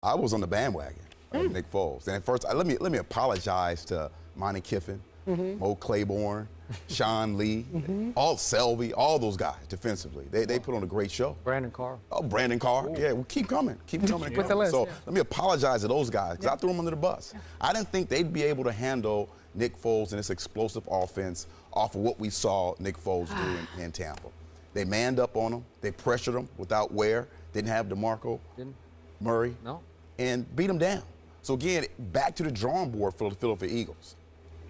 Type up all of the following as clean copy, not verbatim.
I was on the bandwagon of Nick Foles. And at first, let me apologize to Monty Kiffin, Mo Claiborne, Sean Lee, all Selvey, all those guys defensively. They put on a great show. Brandon Carr. Oh, Brandon Carr. Ooh. Yeah, well, keep coming. Keep coming. With the list, so let me apologize to those guys because I threw them under the bus. I didn't think they'd be able to handle Nick Foles and this explosive offense off of what we saw Nick Foles do in Tampa. They manned up on him. They pressured him without Ware. Didn't have DeMarco Murray. No. And beat him down. So again, back to the drawing board for the Philadelphia Eagles.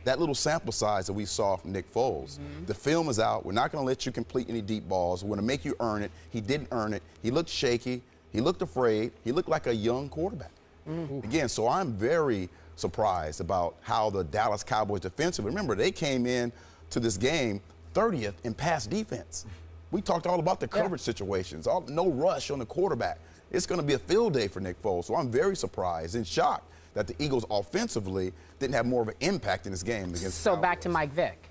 That little sample size that we saw from Nick Foles, the film is out. We're not going to let you complete any deep balls. We're going to make you earn it. He didn't earn it. He looked shaky. He looked afraid. He looked like a young quarterback. Again, so I'm very surprised about how the Dallas Cowboys defensively, remember, they came in to this game 30th in pass defense. We talked all about the coverage situations, no rush on the quarterback. It's going to be a field day for Nick Foles. So I'm very surprised and shocked that the Eagles offensively didn't have more of an impact in this game against So the back to Mike Vick.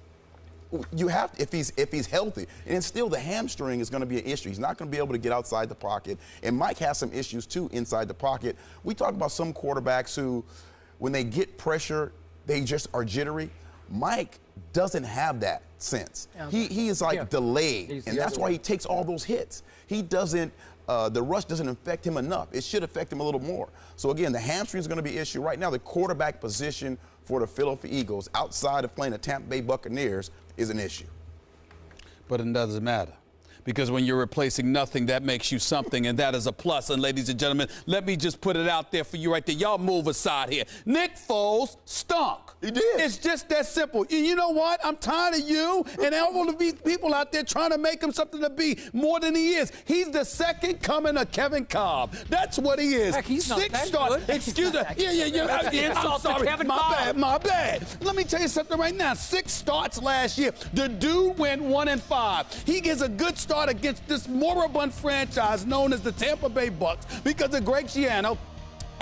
You have to, if he's healthy, and still the hamstring is going to be an issue. He's not going to be able to get outside the pocket, and Mike has some issues too inside the pocket. We talk about some quarterbacks who, when they get pressure, they just are jittery. Mike doesn't have that sense. He is like delayed, and that's why he takes all those hits. He doesn't. The rush doesn't affect him enough. It should affect him a little more. So again, the hamstring is going to be an issue. Right now, the quarterback position for the Philadelphia Eagles, outside of playing the Tampa Bay Buccaneers, is an issue. But it doesn't matter. Because when you're replacing nothing, that makes you something, and that is a plus. And ladies and gentlemen, let me just put it out there for you right there. Y'all move aside here. Nick Foles stunk. He did. It's just that simple. You know what? I'm tired of you and all of these people out there trying to make him something to be more than he is. He's the second coming of Kevin Cobb. That's what he is. Heck, he's not that good. Excuse me. I'm sorry. My bad. Let me tell you something right now. 6 starts last year. The dude went 1-5. He gets a good start against this moribund franchise known as the Tampa Bay Bucks because of Greg Schiano.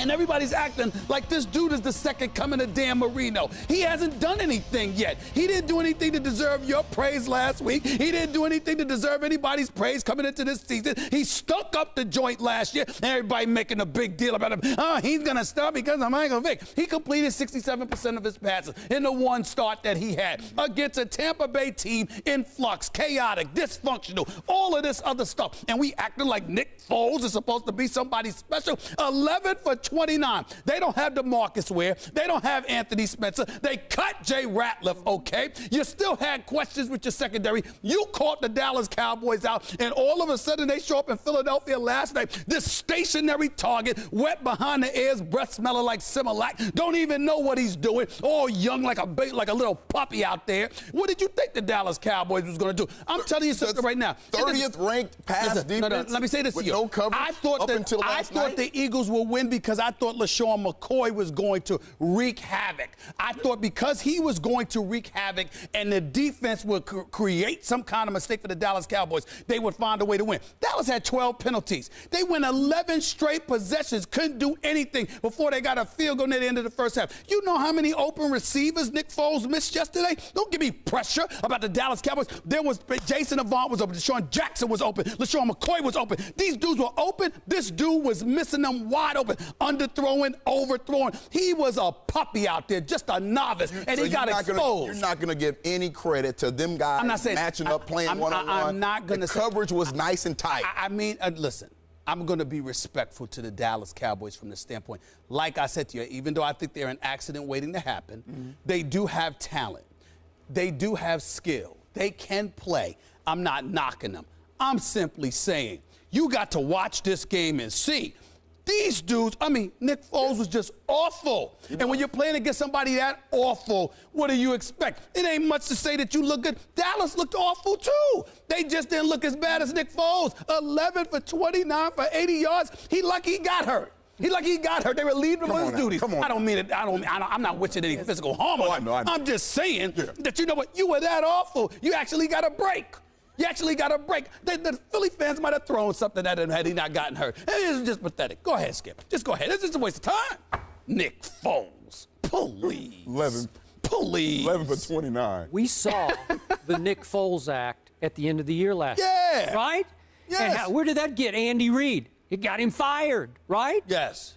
And everybody's acting like this dude is the second coming of Dan Marino. He hasn't done anything yet. He didn't do anything to deserve your praise last week. He didn't do anything to deserve anybody's praise coming into this season. He stunk up the joint last year, and everybody making a big deal about him. Oh, he's going to start because of Michael Vick. He completed 67% of his passes in the one start that he had against a Tampa Bay team in flux, chaotic, dysfunctional, all of this other stuff. And we acting like Nick Foles is supposed to be somebody special. 11 for 29. They don't have DeMarcus Ware. They don't have Anthony Spencer. They cut Jay Ratliff, okay? You still had questions with your secondary. You caught the Dallas Cowboys out, and all of a sudden they show up in Philadelphia last night. This stationary target, wet behind the ears, breath smelling like Similac, don't even know what he's doing, all young like a little puppy out there. What did you think the Dallas Cowboys was going to do? I'm telling you something right now. 30th ranked pass defense. Let me say this to you. No coverage. I thought the Eagles would win because I thought LaShawn McCoy was going to wreak havoc. I thought because he was going to wreak havoc and the defense would create some kind of mistake for the Dallas Cowboys, they would find a way to win. Dallas had 12 penalties. They went 11 straight possessions, couldn't do anything before they got a field goal at the end of the first half. You know how many open receivers Nick Foles missed yesterday? Don't give me pressure about the Dallas Cowboys. There was Jason Avant was open. Deshaun Jackson was open. LaShawn McCoy was open. These dudes were open. This dude was missing them wide open. Underthrowing, overthrowing. He was a puppy out there, just a novice, and he got exposed. You're not going to give any credit to them guys matching up, playing one-on-one. I'm not going to say. The coverage was nice and tight. I mean, listen, I'm going to be respectful to the Dallas Cowboys from the standpoint. Like I said to you, even though I think they're an accident waiting to happen, they do have talent. They do have skill. They can play. I'm not knocking them. I'm simply saying, you got to watch this game and see. These dudes, I mean, Nick Foles was just awful. And when you're playing against somebody that awful, what do you expect? It ain't much to say that you look good. Dallas looked awful, too. They just didn't look as bad as Nick Foles. 11 for 29 for 80 yards. He lucky he got hurt. He lucky he got hurt. They relieved him of his duties. I don't mean it. I'm not wishing any physical harm on him. I'm just saying that, you know what, you were that awful. You actually got a break. You actually got a break. The Philly fans might have thrown something at him had he not gotten hurt. It's just pathetic. Go ahead, Skip. Just go ahead. It's just a waste of time. Nick Foles. Please. 11 for 29. We saw the Nick Foles act at the end of the year last year. Right? Yes. And where did that get Andy Reid? It got him fired, right? Yes.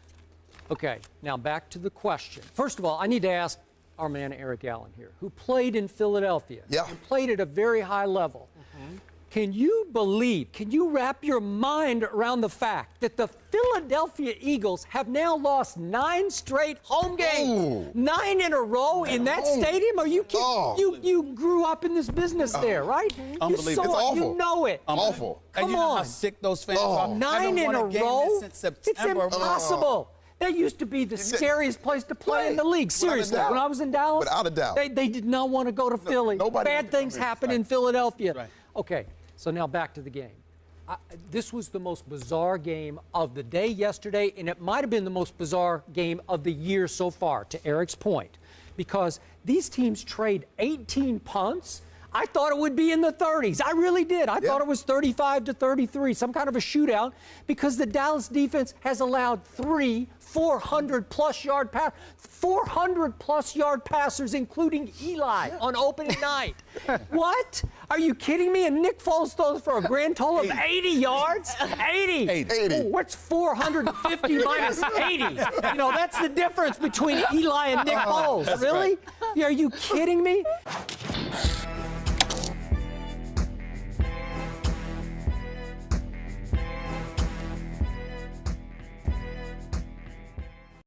Okay, now back to the question. First of all, I need to ask our man Eric Allen here, who played in Philadelphia. Yeah. And played at a very high level. Can you believe, can you wrap your mind around the fact that the Philadelphia Eagles have now lost 9 straight home games? Ooh. 9 in a row in that stadium? Are you kidding? Oh. You grew up in this business there, right? Unbelievable. You saw It's it, awful. you know it. Awful. And you Come know how on. sick those fans are. 9 in a row? Since It's September. impossible. That used to be the scariest place to play in the league. Seriously, when I was in Dallas, Without a doubt. they did not want to go to Philly. nobody wanted Bad to things come here. happen Right. in Philadelphia. Right. Okay, so now back to the game. This was the most bizarre game of the day yesterday, and it might have been the most bizarre game of the year so far, to Eric's point, because these teams trade 18 punts. I thought it would be in the 30s. I really did. I thought it was 35-33, some kind of a shootout, because the Dallas defense has allowed 3 400-plus yard pass, 400-plus yard passers, including Eli on opening night. What? Are you kidding me? And Nick Foles throws for a grand total of 80 yards? 80. 80. Oh, what's 450 minus 80? You know, that's the difference between Eli and Nick Foles. Really? Are you kidding me?